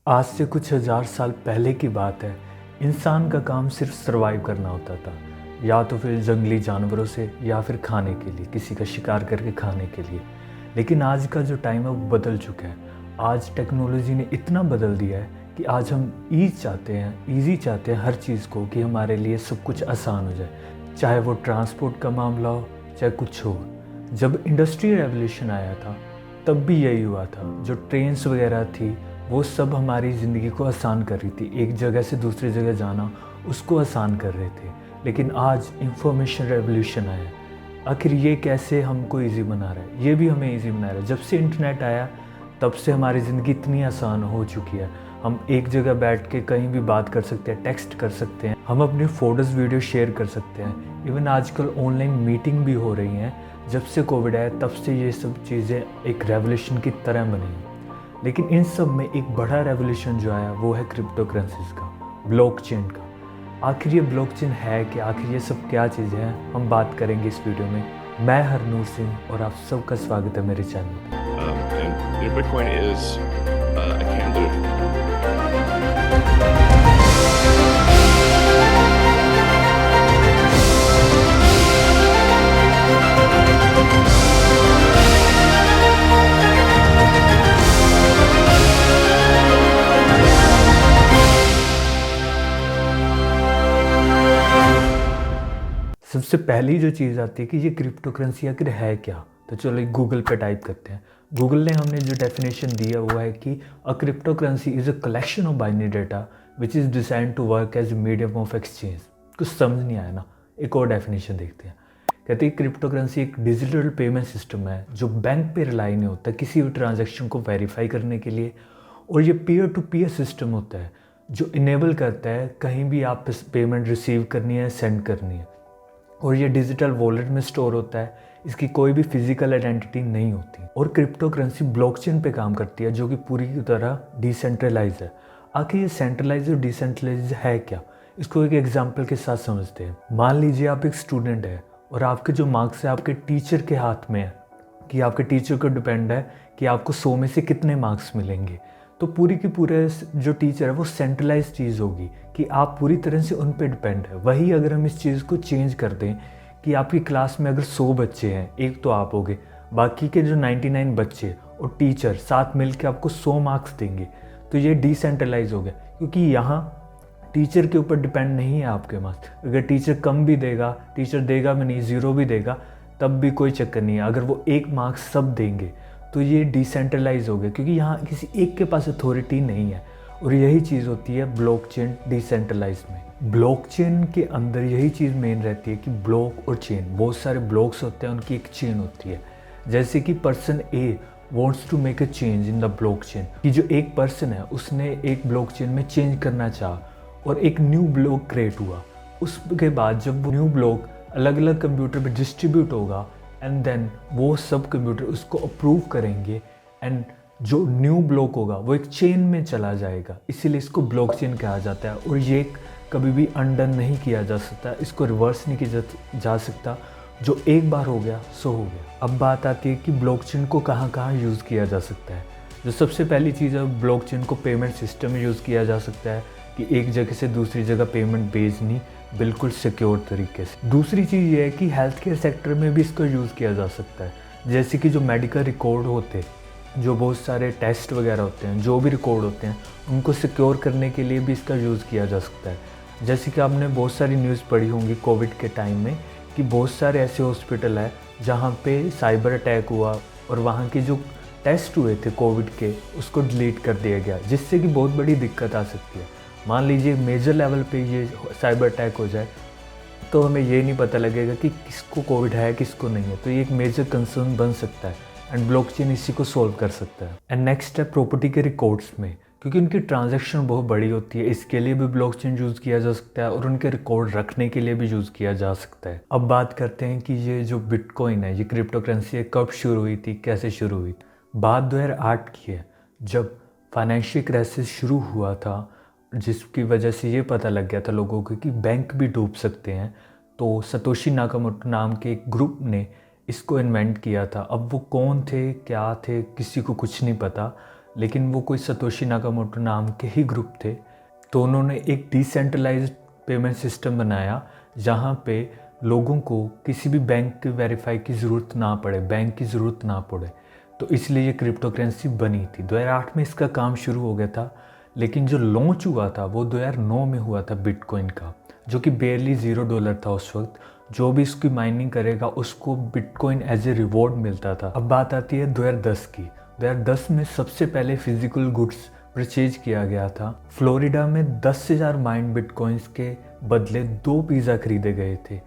आज से कुछ हज़ार साल पहले की बात है। इंसान का काम सिर्फ सरवाइव करना होता था, या तो फिर जंगली जानवरों से या फिर खाने के लिए, किसी का शिकार करके खाने के लिए। लेकिन आज का जो टाइम है वो बदल चुका है। आज टेक्नोलॉजी ने इतना बदल दिया है कि आज हम ईज़ी चाहते हैं हर चीज़ को, कि हमारे लिए सब कुछ आसान हो जाए, चाहे वो ट्रांसपोर्ट का मामला हो, चाहे कुछ हो। जब इंडस्ट्रियल रेवोल्यूशन आया था तब भी यही हुआ था। जो ट्रेन्स वगैरह थी वो सब हमारी ज़िंदगी को आसान कर रही थी, एक जगह से दूसरी जगह जाना उसको आसान कर रहे थे। लेकिन आज इंफॉर्मेशन रेवोल्यूशन आया, आखिर ये कैसे हमको इजी बना रहा है? ये भी हमें इजी बना रहा है। जब से इंटरनेट आया तब से हमारी ज़िंदगी इतनी आसान हो चुकी है। हम एक जगह बैठ के कहीं भी बात कर सकते हैं, टेक्स्ट कर सकते हैं, हम अपनी फ़ोटोज़ वीडियो शेयर कर सकते हैं। इवन आजकल ऑनलाइन मीटिंग भी हो रही हैं। जब से कोविड आया तब से ये सब चीज़ें एक रेवोल्यूशन की तरह बनी हैं। लेकिन इन सब में एक बड़ा रेवोल्यूशन जो आया वो है क्रिप्टो करेंसीज का, ब्लॉकचेन का। आखिर ये ब्लॉकचेन है कि आखिर ये सब क्या चीज़ें हैं, हम बात करेंगे इस वीडियो में। मैं हरनूर सिंह और आप सबका स्वागत है मेरे चैनल पे। Bitcoin is a candidate. सबसे पहली जो चीज़ आती है कि ये क्रिप्टो करेंसी आखिर है क्या, तो चलो गूगल पे टाइप करते हैं। गूगल ने हमने जो डेफिनेशन दिया वो है कि a cryptocurrency is a collection of binary data which is design to work as medium of exchange. कुछ समझ नहीं आया ना, एक और डेफिनेशन देखते हैं। कहते हैं क्रिप्टो करेंसी एक डिजिटल पेमेंट सिस्टम है जो बैंक पे रिलाई नहीं होता किसी भी ट्रांजेक्शन को वेरीफाई करने के लिए, और ये पीयर टू पीयर सिस्टम होता है जो इनेबल करता है कहीं भी आप पेमेंट रिसीव करनी है, सेंड करनी है। और ये डिजिटल वॉलेट में स्टोर होता है, इसकी कोई भी फिजिकल आइडेंटिटी नहीं होती। और क्रिप्टो करेंसी ब्लॉकचेन पे काम करती है जो कि पूरी की तरह डिसेंट्रलाइज है। आखिर ये सेंट्रलाइज और डिसेंट्रलाइज है क्या, इसको एक एग्जांपल के साथ समझते हैं। मान लीजिए आप एक स्टूडेंट है और आपके जो मार्क्स है आपके टीचर के हाथ में है, कि आपके टीचर को डिपेंड है कि आपको 100 में से कितने मार्क्स मिलेंगे। तो पूरी की पूरे जो टीचर है वो सेंट्रलाइज चीज़ होगी कि आप पूरी तरह से उन पे डिपेंड है। वही अगर हम इस चीज़ को चेंज कर दें कि आपकी क्लास में अगर 100 बच्चे हैं, एक तो आप होगे, बाकी के जो 99 बच्चे और टीचर साथ मिल के आपको 100 मार्क्स देंगे, तो ये डिसेंट्रलाइज हो गया। क्योंकि यहाँ टीचर के ऊपर डिपेंड नहीं है आपके मार्क्स। अगर टीचर कम भी देगा, टीचर देगा भी नहीं, 0 भी देगा, तब भी कोई चक्कर नहीं है। अगर वो एक मार्क्स सब देंगे तो ये डिसेंट्रलाइज हो गया, क्योंकि यहाँ किसी एक के पास अथॉरिटी नहीं है। और यही चीज़ होती है ब्लॉकचेन डिसेंट्रलाइज में। ब्लॉकचेन के अंदर यही चीज़ मेन रहती है कि ब्लॉक और चेन, बहुत सारे ब्लॉक्स होते हैं, उनकी एक चेन होती है। जैसे कि person A wants to make a change in the blockchain, कि जो एक पर्सन है उसने एक ब्लॉकचेन में चेंज करना चाहा और एक न्यू ब्लॉक क्रिएट हुआ। उसके बाद जब वो न्यू ब्लॉक अलग अलग कंप्यूटर पे डिस्ट्रीब्यूट होगा एंड देन वो सब कंप्यूटर उसको अप्रूव करेंगे, एंड जो न्यू ब्लॉक होगा वो एक चेन में चला जाएगा, इसीलिए इसको ब्लॉकचेन कहा जाता है। और ये कभी भी अनडन नहीं किया जा सकता, इसको रिवर्स नहीं किया जा सकता। जो एक बार हो गया सो हो गया। अब बात आती है कि ब्लॉकचेन को कहाँ कहाँ यूज़ किया जा सकता है। जो सबसे पहली चीज़ है, ब्लॉकचेन को पेमेंट सिस्टम में यूज़ किया जा सकता है कि एक जगह से दूसरी जगह पेमेंट भेजनी बिल्कुल सिक्योर तरीके से। दूसरी चीज़ ये है कि हेल्थ केयर सेक्टर में भी इसको यूज़ किया जा सकता है। जैसे कि जो मेडिकल रिकॉर्ड होते हैं, जो बहुत सारे टेस्ट वगैरह होते हैं, जो भी रिकॉर्ड होते हैं, उनको सिक्योर करने के लिए भी इसका यूज़ किया जा सकता है। जैसे कि आपने बहुत सारी न्यूज़ पढ़ी होंगी कोविड के टाइम में, कि बहुत सारे ऐसे हॉस्पिटल है जहाँ पे साइबर अटैक हुआ और वहाँ के जो टेस्ट हुए थे कोविड के उसको डिलीट कर दिया गया, जिससे कि बहुत बड़ी दिक्कत आ सकती है। मान लीजिए मेजर लेवल पे ये साइबर अटैक हो जाए तो हमें ये नहीं पता लगेगा कि किसको कोविड है किसको नहीं है, तो ये एक मेजर कंसर्न बन सकता है, एंड ब्लॉकचेन इसी को सॉल्व कर सकता है। एंड नेक्स्ट है प्रॉपर्टी के रिकॉर्ड्स में, क्योंकि उनकी ट्रांजैक्शन बहुत बड़ी होती है, इसके लिए भी ब्लॉकचेन यूज़ किया जा सकता है और उनके रिकॉर्ड रखने के लिए भी यूज़ किया जा सकता है। अब बात करते हैं कि ये जो बिटकॉइन है, ये क्रिप्टो करेंसी है, कब शुरू हुई थी, कैसे शुरू हुई। बात 2008 की है, जब फाइनेंशियल क्राइसिस शुरू हुआ था, जिसकी वजह से ये पता लग गया था लोगों को कि बैंक भी डूब सकते हैं। तो सतोशी नाकामोटो नाम के एक ग्रुप ने इसको इन्वेंट किया था। अब वो कौन थे, क्या थे, किसी को कुछ नहीं पता, लेकिन वो कोई सतोशी नाकामोटो नाम के ही ग्रुप थे। तो उन्होंने एक डिसेंट्रलाइज्ड पेमेंट सिस्टम बनाया जहाँ पे लोगों को किसी भी बैंक की वेरीफाई की ज़रूरत ना पड़े, बैंक की ज़रूरत ना पड़े। तो इसलिए ये क्रिप्टो करेंसी बनी थी। 2008 में इसका काम शुरू हो गया था, लेकिन जो लॉन्च हुआ था वो 2009 में हुआ था बिटकॉइन का, जो कि बेयरली $0 था उस वक्त। जो भी इसकी माइनिंग करेगा उसको बिटकॉइन एज ए रिवॉर्ड मिलता था। अब बात आती है 2010 की। 2010 में सबसे पहले फिजिकल गुड्स परचेज किया गया था। फ्लोरिडा में 10,000 माइंड बिटकॉइंस के बदले 2 पिज़्ज़ा खरीदे गए थे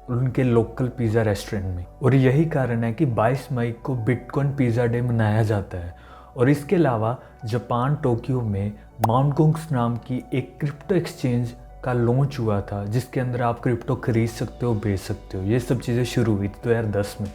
उनके लोकल पिज़्ज़ा रेस्टोरेंट में। और यही कारण है कि 22 मई को बिटकॉइन पिज़्ज़ा डे मनाया जाता है। और इसके अलावा जापान टोक्यो में माउंट गोंग्स नाम की एक क्रिप्टो एक्सचेंज का लॉन्च हुआ था, जिसके अंदर आप क्रिप्टो खरीद सकते हो, बेच सकते हो। ये सब चीज़ें शुरू हुई थी 2010 में।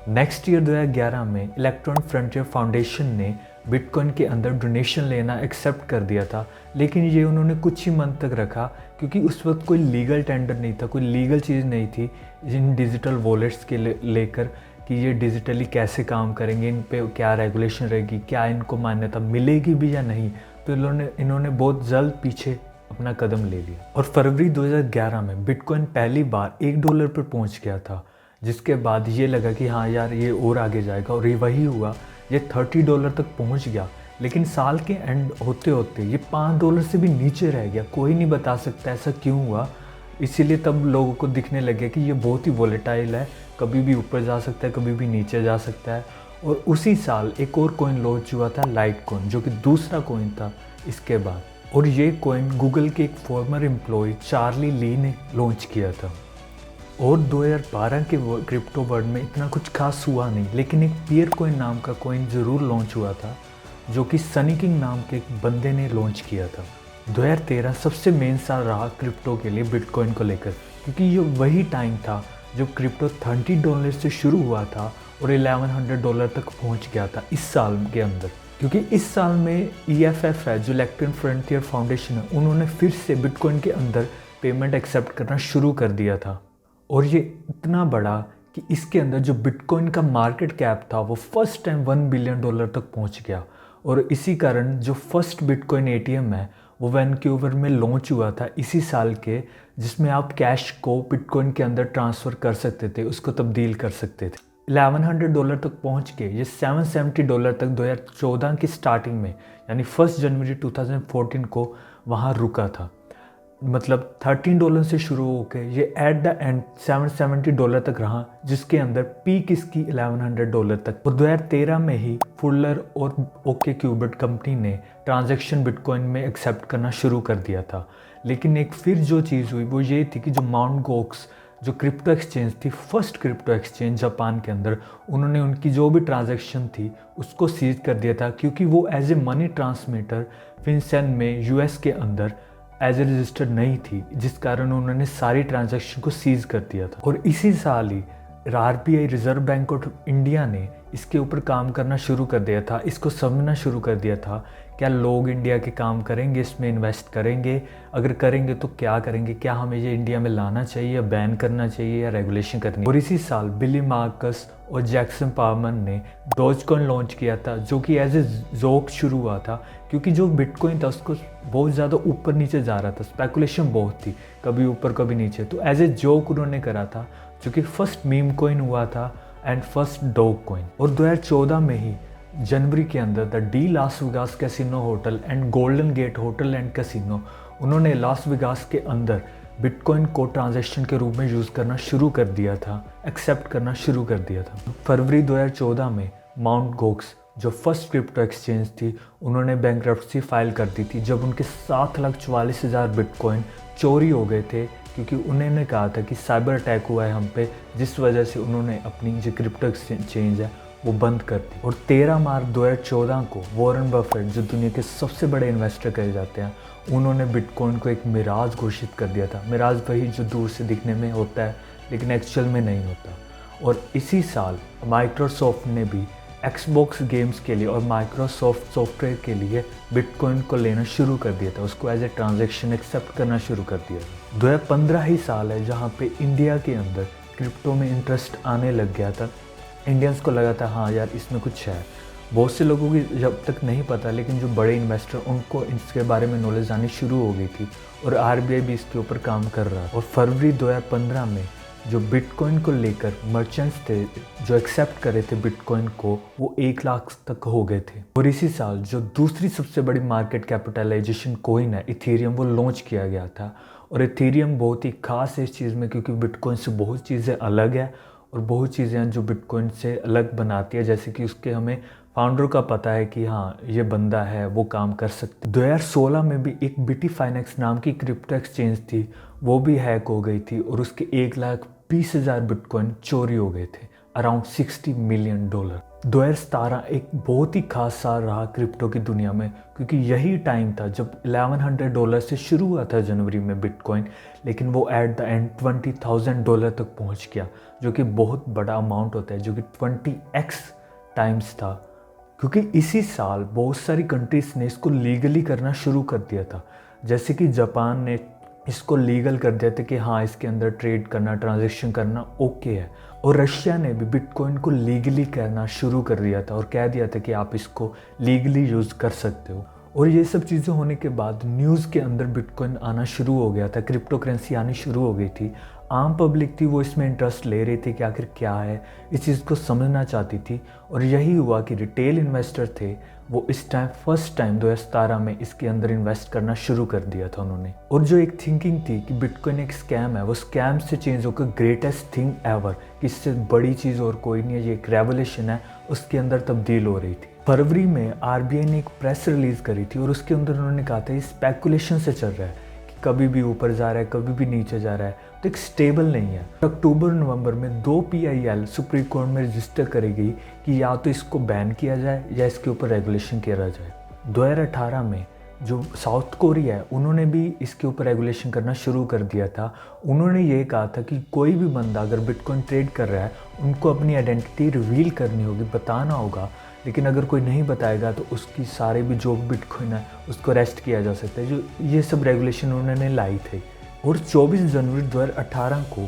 नेक्स्ट ईयर 2011 में इलेक्ट्रॉनिक फ्रंटियर फाउंडेशन ने बिटकॉइन के अंदर डोनेशन लेना एक्सेप्ट कर दिया था, लेकिन ये उन्होंने कुछ ही मंथ तक रखा, क्योंकि उस वक्त कोई लीगल टेंडर नहीं था, कोई लीगल चीज़ नहीं थी इन डिजिटल वॉलेट्स के लेकर कि ये डिजिटली कैसे काम करेंगे, इन पे क्या रेगुलेशन रहेगी, क्या इनको मान्यता मिलेगी भी या नहीं। तो इन्होंने बहुत जल्द पीछे अपना कदम ले लिया। और फरवरी 2011 में बिटकॉइन पहली बार $1 पर पहुंच गया था, जिसके बाद ये लगा कि हाँ यार ये और आगे जाएगा, और ये वही हुआ। ये $30 तक पहुंच गया, लेकिन साल के एंड होते होते ये $5 से भी नीचे रह गया। कोई नहीं बता सकता ऐसा क्यों हुआ। इसीलिए तब लोगों को दिखने लगे कि ये बहुत ही वोलेटाइल है, कभी भी ऊपर जा सकता है, कभी भी नीचे जा सकता है। और उसी साल एक और कॉइन लॉन्च हुआ था, लाइट कॉइन, जो कि दूसरा कॉइन था इसके बाद। और ये कॉइन गूगल के एक फॉर्मर एम्प्लॉय चार्ली ली ने लॉन्च किया था। और 2012 के क्रिप्टो वर्ल्ड में इतना कुछ खास हुआ नहीं, लेकिन एक पियर कॉइन नाम का कॉइन ज़रूर लॉन्च हुआ था, जो कि सनी किंग नाम के एक बंदे ने लॉन्च किया था। 2013 सबसे मेन साल रहा क्रिप्टो के लिए बिटकॉइन को लेकर, क्योंकि ये वही टाइम था जब क्रिप्टो $30 से शुरू हुआ था और $1100 तक पहुंच गया था इस साल के अंदर। क्योंकि इस साल में EFF है, जो इलेक्ट्रॉनिक फ्रंटियर फाउंडेशन है, उन्होंने फिर से बिटकॉइन के अंदर पेमेंट एक्सेप्ट करना शुरू कर दिया था। और ये इतना बड़ा कि इसके अंदर जो बिटकॉइन का मार्केट कैप था वो फर्स्ट टाइम $1 बिलियन तक पहुंच गया। और इसी कारण जो फर्स्ट बिटकॉइन ATM है वो वैनक्यूवर में लॉन्च हुआ था इसी साल के, जिसमें आप कैश को बिटकॉइन के अंदर ट्रांसफ़र कर सकते थे, उसको तब्दील कर सकते थे। $1100 तक पहुंच के ये $770 तक 2014 की स्टार्टिंग में, यानी 1 जनवरी 2014 को वहाँ रुका था। मतलब $13 से शुरू होकर ये एट द एंड $770 तक रहा, जिसके अंदर पीक इसकी $1100 तक। और 2013 में ही फुलर और OKCupid कंपनी ने ट्रांजैक्शन बिटकॉइन में एक्सेप्ट करना शुरू कर दिया था। लेकिन एक फिर जो चीज़ हुई वो ये थी कि जो माउंट गोक्स जो क्रिप्टो एक्सचेंज थी, फर्स्ट क्रिप्टो एक्सचेंज जापान के अंदर, उन्होंने उनकी जो भी ट्रांजैक्शन थी उसको सीज कर दिया था, क्योंकि वो as a money transmitter FinCEN में US के अंदर एज ए रजिस्टर्ड नहीं थी, जिस कारण उन्होंने सारी ट्रांजैक्शन को सीज कर दिया था। और इसी साल ही RBI reserve bank of India ने इसके ऊपर काम करना शुरू कर दिया था, इसको समझना शुरू कर दिया था क्या लोग इंडिया के काम करेंगे, इसमें इन्वेस्ट करेंगे, अगर करेंगे तो क्या करेंगे, क्या हमें ये इंडिया में लाना चाहिए या बैन करना चाहिए या रेगुलेशन करनी। और इसी साल बिली मार्कस और जैक्सन पामन ने डॉजकॉइन लॉन्च किया था, जो कि एज ए जोक शुरू हुआ था, क्योंकि जो बिटकॉइन था उसको बहुत ज़्यादा ऊपर नीचे जा रहा था, स्पेकुलेशन बहुत थी, कभी ऊपर कभी नीचे। तो एज ए जोक उन्होंने करा था, जो कि फर्स्ट मीम कॉइन हुआ था एंड फर्स्ट डॉग कॉइन। और 2014 में ही जनवरी के अंदर the D Las Vegas Casino Hotel and Golden Gate Hotel and Casino, उन्होंने लास वेगास के अंदर बिटकॉइन को ट्रांजैक्शन के रूप में यूज़ करना शुरू कर दिया था, एक्सेप्ट करना शुरू कर दिया था। फरवरी 2014 में माउंट गोक्स जो फर्स्ट क्रिप्टो एक्सचेंज थी, उन्होंने बैंकरप्सी फाइल कर दी थी, जब उनके 7,44,000 बिटकॉइन चोरी हो गए थे, क्योंकि उन्होंने कहा था कि साइबर अटैक हुआ है हम पे, जिस वजह से उन्होंने अपनी जो क्रिप्टो एक्सचेंज है वो बंद कर दी। और 13 मार्च 2014 को वॉरेन बफेट, जो दुनिया के सबसे बड़े इन्वेस्टर कहे जाते हैं, उन्होंने बिटकॉइन को एक मिराज घोषित कर दिया था। मिराज वही जो दूर से दिखने में होता है लेकिन एक्चुअल में नहीं होता। और इसी साल माइक्रोसॉफ्ट ने भी एक्सबॉक्स गेम्स के लिए और माइक्रोसॉफ्ट सॉफ्टवेयर के लिए बिटकॉइन को लेना शुरू कर दिया था, उसको एज ए ट्रांजैक्शन एक्सेप्ट करना शुरू कर दिया था। 2015 ही साल है जहाँ पे इंडिया के अंदर क्रिप्टो में इंटरेस्ट आने लग गया था। इंडियंस को लगा था हाँ यार इसमें कुछ है, बहुत से लोगों की जब तक नहीं पता, लेकिन जो बड़े इन्वेस्टर उनको इसके बारे में नॉलेज आनी शुरू हो गई थी और आरबीआई भी इसके ऊपर काम कर रहा। और फरवरी 2015 में जो बिटकॉइन को लेकर मर्चेंट्स थे जो एक्सेप्ट कर रहे थे बिटकॉइन को, वो 1 लाख तक हो गए थे। और इसी साल जो दूसरी सबसे बड़ी मार्केट कैपिटलाइजेशन कॉइन है इथेरियम, वो लॉन्च किया गया था। और इथेरियम बहुत ही खास है इस चीज़ में क्योंकि बिटकॉइन से बहुत चीज़ें अलग है और बहुत चीज़ें हैं जो बिटकॉइन से अलग बनाती है, जैसे कि उसके हमें फाउंडर का पता है कि हाँ ये बंदा है, वो काम कर सकते। 2016 में भी एक बिटफाइनेक्स नाम की क्रिप्टो एक्सचेंज थी, वो भी हैक हो गई थी और उसके 1,20,000 बिटकॉइन चोरी हो गए थे, अराउंड $60 मिलियन। 2017 एक बहुत ही खास साल रहा क्रिप्टो की दुनिया में क्योंकि यही टाइम था जब $1,100 से शुरू हुआ था जनवरी में बिटकॉइन, लेकिन वो एट द एंड $20,000 तक पहुंच गया, जो कि बहुत बड़ा अमाउंट होता है, जो कि 20x टाइम्स था। क्योंकि इसी साल बहुत सारी कंट्रीज़ ने इसको लीगली करना शुरू कर दिया था, जैसे कि जापान ने इसको लीगल कर दिया था कि हाँ इसके अंदर ट्रेड करना, ट्रांजैक्शन करना ओके है। और रशिया ने भी बिटकॉइन को लीगली करना शुरू कर दिया था और कह दिया था कि आप इसको लीगली यूज़ कर सकते हो। और ये सब चीज़ें होने के बाद न्यूज़ के अंदर बिटकॉइन आना शुरू हो गया था, क्रिप्टो करेंसी आनी शुरू हो गई थी। आम पब्लिक थी वो इसमें इंटरेस्ट ले रही थी कि आखिर क्या है, इस चीज़ को समझना चाहती थी। और यही हुआ कि रिटेल इन्वेस्टर थे वो इस टाइम फर्स्ट टाइम 2017 में इसके अंदर इन्वेस्ट करना शुरू कर दिया था उन्होंने। और जो एक थिंकिंग थी कि बिटकॉइन एक स्कैम है, वो स्कैम से चेंज होकर ग्रेटेस्ट थिंग एवर, कि इससे बड़ी चीज़ और कोई नहीं है, ये एक रेवोल्यूशन है, उसके अंदर तब्दील हो रही थी। फरवरी में आरबीआई ने एक प्रेस रिलीज़ करी थी और उसके अंदर उन्होंने कहा था ये स्पेकुलेशन से चल रहा है कि कभी भी ऊपर जा रहा है, कभी भी नीचे जा रहा है, तो एक स्टेबल नहीं है। अक्टूबर नवंबर में 2 PIL सुप्रीम कोर्ट में रजिस्टर करेगी कि या तो इसको बैन किया जाए या इसके ऊपर रेगुलेशन किया जाए। 2018 में जो साउथ कोरिया है उन्होंने भी इसके ऊपर रेगुलेशन करना शुरू कर दिया था। उन्होंने ये कहा था कि कोई भी बंदा अगर बिटकॉइन ट्रेड कर रहा है उनको अपनी आइडेंटिटी रिवील करनी होगी, बताना होगा, लेकिन अगर कोई नहीं बताएगा तो उसकी सारे भी जो बिटकॉइन है उसको अरेस्ट किया जा सकता है। जो ये सब रेगुलेशन उन्होंने लाई थे। और 24 जनवरी 2018 को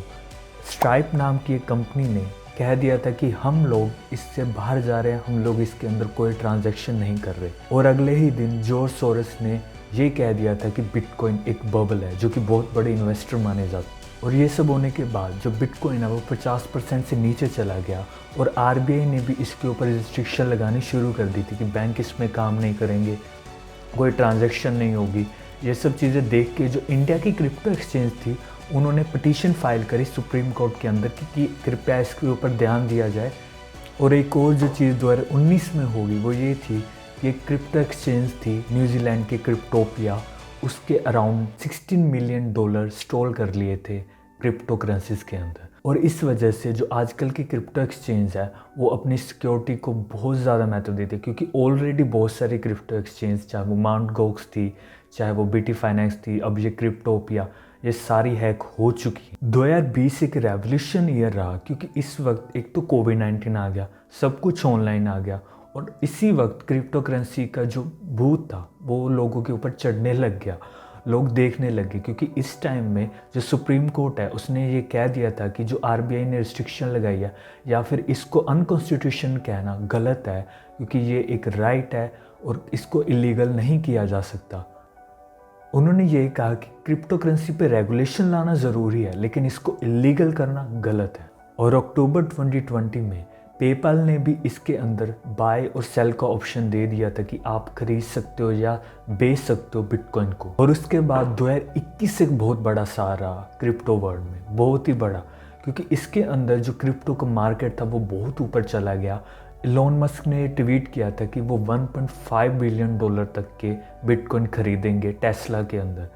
स्ट्राइप नाम की एक कंपनी ने कह दिया था कि हम लोग इससे बाहर जा रहे हैं, हम लोग इसके अंदर कोई ट्रांजैक्शन नहीं कर रहे। और अगले ही दिन जॉर्ज सोरोस ने ये कह दिया था कि बिटकॉइन एक बबल है, जो कि बहुत बड़े इन्वेस्टर माने जाते हैं। और ये सब होने के बाद जो बिटकॉइन है वो 50% से नीचे चला गया और आरबीआई ने भी इसके ऊपर रिस्ट्रिक्शन लगानी शुरू कर दी थी कि बैंक इसमें काम नहीं करेंगे, कोई ट्रांजैक्शन नहीं होगी। ये सब चीज़ें देख के जो इंडिया की क्रिप्टो एक्सचेंज थी उन्होंने पिटीशन फाइल करी सुप्रीम कोर्ट के अंदर कि कृपया इसके ऊपर ध्यान दिया जाए। और एक और जो चीज़ 2019 में होगी वो ये थी कि एक क्रिप्टो एक्सचेंज थी न्यूजीलैंड के क्रिप्टोपिया, उसके अराउंड $16 मिलियन स्टॉल कर लिए थे क्रिप्टो करेंसीज के अंदर। और इस वजह से जो आजकल की क्रिप्टो एक्सचेंज है वो अपनी सिक्योरिटी को बहुत ज़्यादा महत्व देते हैं, क्योंकि ऑलरेडी बहुत सारी क्रिप्टो एक्सचेंज, चाहे वो माउंट गोक्स थी, चाहे वो बिटफाइनेक्स थी, अब ये क्रिप्टोपिया, ये सारी हैक हो चुकी है। 2020 एक रेवोल्यूशन ईयर रहा क्योंकि इस वक्त एक तो कोविड-19 आ गया, सब कुछ ऑनलाइन आ गया और इसी वक्त क्रिप्टो करेंसी का जो भूत था वो लोगों के ऊपर चढ़ने लग गया, लोग देखने लगे। क्योंकि इस टाइम में जो सुप्रीम कोर्ट है उसने ये कह दिया था कि जो आरबीआई ने रिस्ट्रिक्शन लगाई है या फिर इसको अनकॉन्स्टिट्यूशन कहना गलत है, क्योंकि ये एक राइट है और इसको इलीगल नहीं किया जा सकता। उन्होंने ये कहा कि क्रिप्टो करेंसी पे रेगुलेशन लाना ज़रूरी है लेकिन इसको इलीगल करना गलत है। और अक्टूबर 2020 में पेपाल ने भी इसके अंदर बाय और सेल का ऑप्शन दे दिया था कि आप खरीद सकते हो या बेच सकते हो बिटकॉइन को। और उसके बाद 2021 एक बहुत बड़ा साल रहा क्रिप्टो वर्ल्ड में, बहुत ही बड़ा, क्योंकि इसके अंदर जो क्रिप्टो का मार्केट था वो बहुत ऊपर चला गया। इलॉन मस्क ने ट्वीट किया था कि वो $1.5 बिलियन तक के बिटकॉइन खरीदेंगे टेस्ला के अंदर,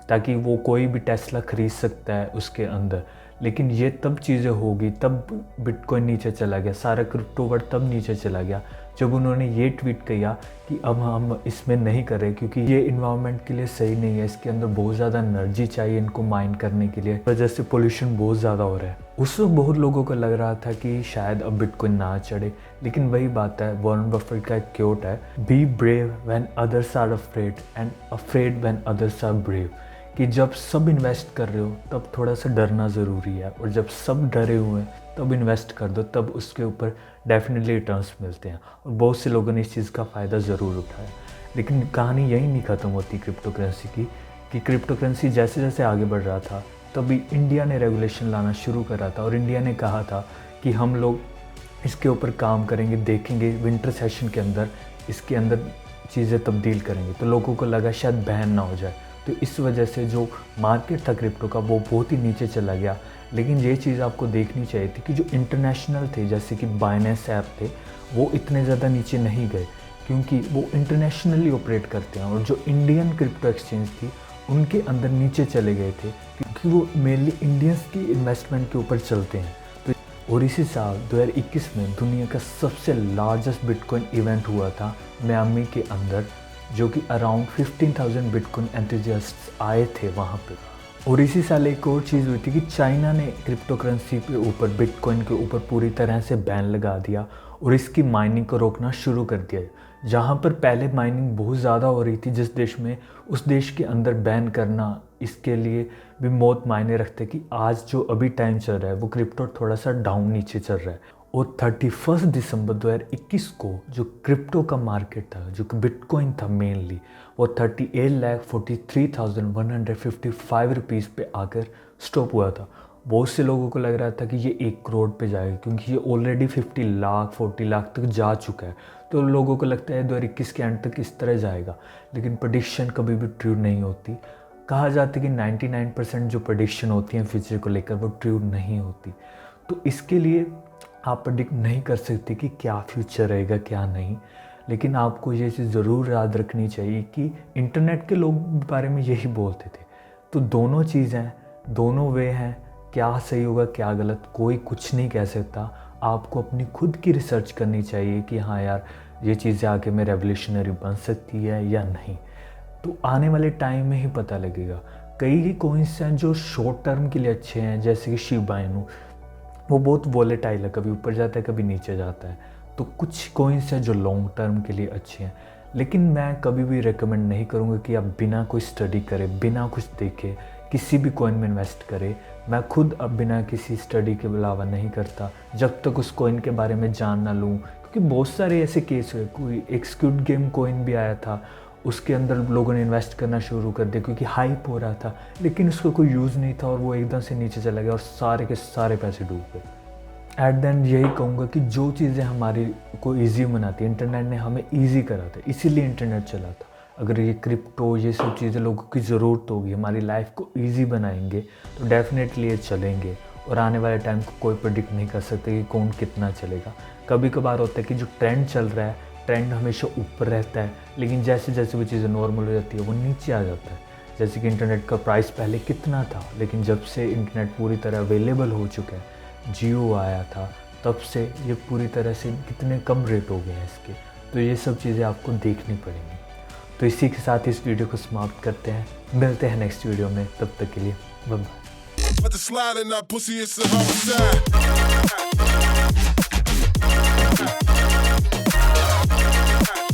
ताकि वो कोई भी टेस्ला खरीद सकता है उसके अंदर। लेकिन ये तब चीज़ें होगी, तब बिटकॉइन नीचे चला गया, सारा क्रिप्टो वर्ल्ड तब नीचे चला गया जब उन्होंने ये ट्वीट किया कि अब हम इसमें नहीं कर रहे क्योंकि ये इन्वायरमेंट के लिए सही नहीं है, इसके अंदर बहुत ज़्यादा एनर्जी चाहिए इनको माइन करने के लिए, वजह से पोल्यूशन बहुत ज़्यादा हो रहा है। उस वक्त बहुत लोगों को लग रहा था कि शायद अब बिटकॉइन ना चढ़े, लेकिन वही बात है, वॉरेन बफेट का एक क्योट है, be brave when others are afraid and afraid when others are brave, कि जब सब इन्वेस्ट कर रहे हो तब थोड़ा सा डरना ज़रूरी है, और जब सब डरे हुए हैं तब इन्वेस्ट कर दो, तब उसके ऊपर डेफिनेटली रिटर्न्स मिलते हैं। और बहुत से लोगों ने इस चीज़ का फ़ायदा ज़रूर उठाया। लेकिन कहानी यही नहीं ख़त्म होती क्रिप्टो करेंसी की, कि क्रिप्टो करेंसी जैसे जैसे आगे बढ़ रहा था तभी इंडिया ने रेगुलेशन लाना शुरू करा था, और इंडिया ने कहा था कि हम लोग इसके ऊपर काम करेंगे, देखेंगे विंटर सेशन के अंदर इसके अंदर चीज़ें तब्दील करेंगे। तो लोगों को लगा शायद बैन ना हो जाए, तो इस वजह से जो मार्केट था क्रिप्टो का वो बहुत ही नीचे चला गया। लेकिन ये चीज़ आपको देखनी चाहिए थी कि जो इंटरनेशनल थे जैसे कि बाइनेंस ऐप थे वो इतने ज़्यादा नीचे नहीं गए, क्योंकि वो इंटरनेशनली ऑपरेट करते हैं, और जो इंडियन क्रिप्टो एक्सचेंज थी उनके अंदर नीचे चले गए थे, क्योंकि वो मेनली इंडियंस की इन्वेस्टमेंट के ऊपर चलते हैं। तो और इसी साल 2021 में दुनिया का सबसे लार्जेस्ट बिटकॉइन इवेंट हुआ था मियामी के अंदर, जो कि अराउंड 15,000 बिटकॉइन एंथुसियास्ट्स आए थे वहाँ पे। और इसी साल एक और चीज़ हुई थी कि चाइना ने क्रिप्टो करेंसी के ऊपर, बिटकॉइन के ऊपर पूरी तरह से बैन लगा दिया और इसकी माइनिंग को रोकना शुरू कर दिया। जहाँ पर पहले माइनिंग बहुत ज़्यादा हो रही थी जिस देश में, उस देश के अंदर बैन करना इसके लिए भी बहुत मायने रखते कि आज जो अभी टाइम चल रहा है वो क्रिप्टो थोड़ा सा डाउन नीचे चल रहा है। और 31 दिसंबर 2021 को जो क्रिप्टो का मार्केट था, जो कि बिटकॉइन था मेनली, वो 38,43,155 रुपीज़ पे आकर स्टॉप हुआ था। बहुत से लोगों को लग रहा था कि ये 1 करोड़ पे जाएगा, क्योंकि ये ऑलरेडी 50 लाख 40 लाख तक जा चुका है। तो लोगों को लगता है 2021 के एंड तक इस तरह जाएगा, लेकिन प्रेडिक्शन कभी भी ट्रू नहीं होती। कहा जाता है कि 99% जो प्रेडिक्शन होती हैं फ्यूचर को लेकर वो ट्रू नहीं होती। तो इसके लिए आप प्रेडिक्ट नहीं कर सकते कि क्या फ्यूचर रहेगा क्या नहीं, लेकिन आपको ये चीज़ ज़रूर याद रखनी चाहिए कि इंटरनेट के लोग बारे में यही बोलते थे। तो दोनों चीज़ हैं, दोनों वे हैं, क्या सही होगा क्या गलत कोई कुछ नहीं कह सकता। आपको अपनी खुद की रिसर्च करनी चाहिए कि हाँ यार ये चीज़ें आगे में रेवोल्यूशनरी बन सकती है या नहीं। तो आने वाले टाइम में ही पता लगेगा। कई कॉइन्स हैं जो शॉर्ट टर्म के लिए अच्छे हैं, जैसे कि शिबा इनू, वो बहुत वॉलेटाइल है, कभी ऊपर जाता है कभी नीचे जाता है। तो कुछ कॉइन्स हैं जो लॉन्ग टर्म के लिए अच्छे हैं, लेकिन मैं कभी भी रेकमेंड नहीं करूँगा कि आप बिना कोई स्टडी करे, बिना कुछ देखे किसी भी कॉइन में इन्वेस्ट करें। मैं खुद अब बिना किसी स्टडी के अलावा नहीं करता जब तक उस कॉइन के बारे में जान ना लूँ, क्योंकि बहुत सारे ऐसे केस हुए। कोई एक स्क्विड गेम कॉइन भी आया था, उसके अंदर लोगों ने इन्वेस्ट करना शुरू कर दिया क्योंकि हाइप हो रहा था, लेकिन उसका कोई यूज़ नहीं था और वो एकदम से नीचे चला गया और सारे के सारे पैसे डूब गए। एट द एंड यही कहूँगा कि जो चीज़ें हमारी को ईजी बनाती है, इंटरनेट ने हमें ईजी करा था, इसीलिए इंटरनेट चला था। अगर ये क्रिप्टो ये सब चीज़ें लोगों की ज़रूरत होगी, हमारी लाइफ को ईजी बनाएंगे, तो डेफिनेटली ये चलेंगे। और आने वाले टाइम को कोई प्रेडिक्ट नहीं कर सकते कि कौन कितना चलेगा। कभी कभार होता है कि जो ट्रेंड चल रहा है, ट्रेंड हमेशा ऊपर रहता है, लेकिन जैसे जैसे वो चीज़ें नॉर्मल हो जाती है वो नीचे आ जाता है। जैसे कि इंटरनेट का प्राइस पहले कितना था, लेकिन जब से इंटरनेट पूरी तरह अवेलेबल हो चुका है, जियो आया था, तब से ये पूरी तरह से कितने कम रेट हो गए हैं इसके। तो ये सब चीज़ें आपको देखनी पड़ेंगी। तो इसी के साथ इस वीडियो को समाप्त करते हैं, मिलते हैं नेक्स्ट वीडियो में, तब तक के लिए बाय बाय।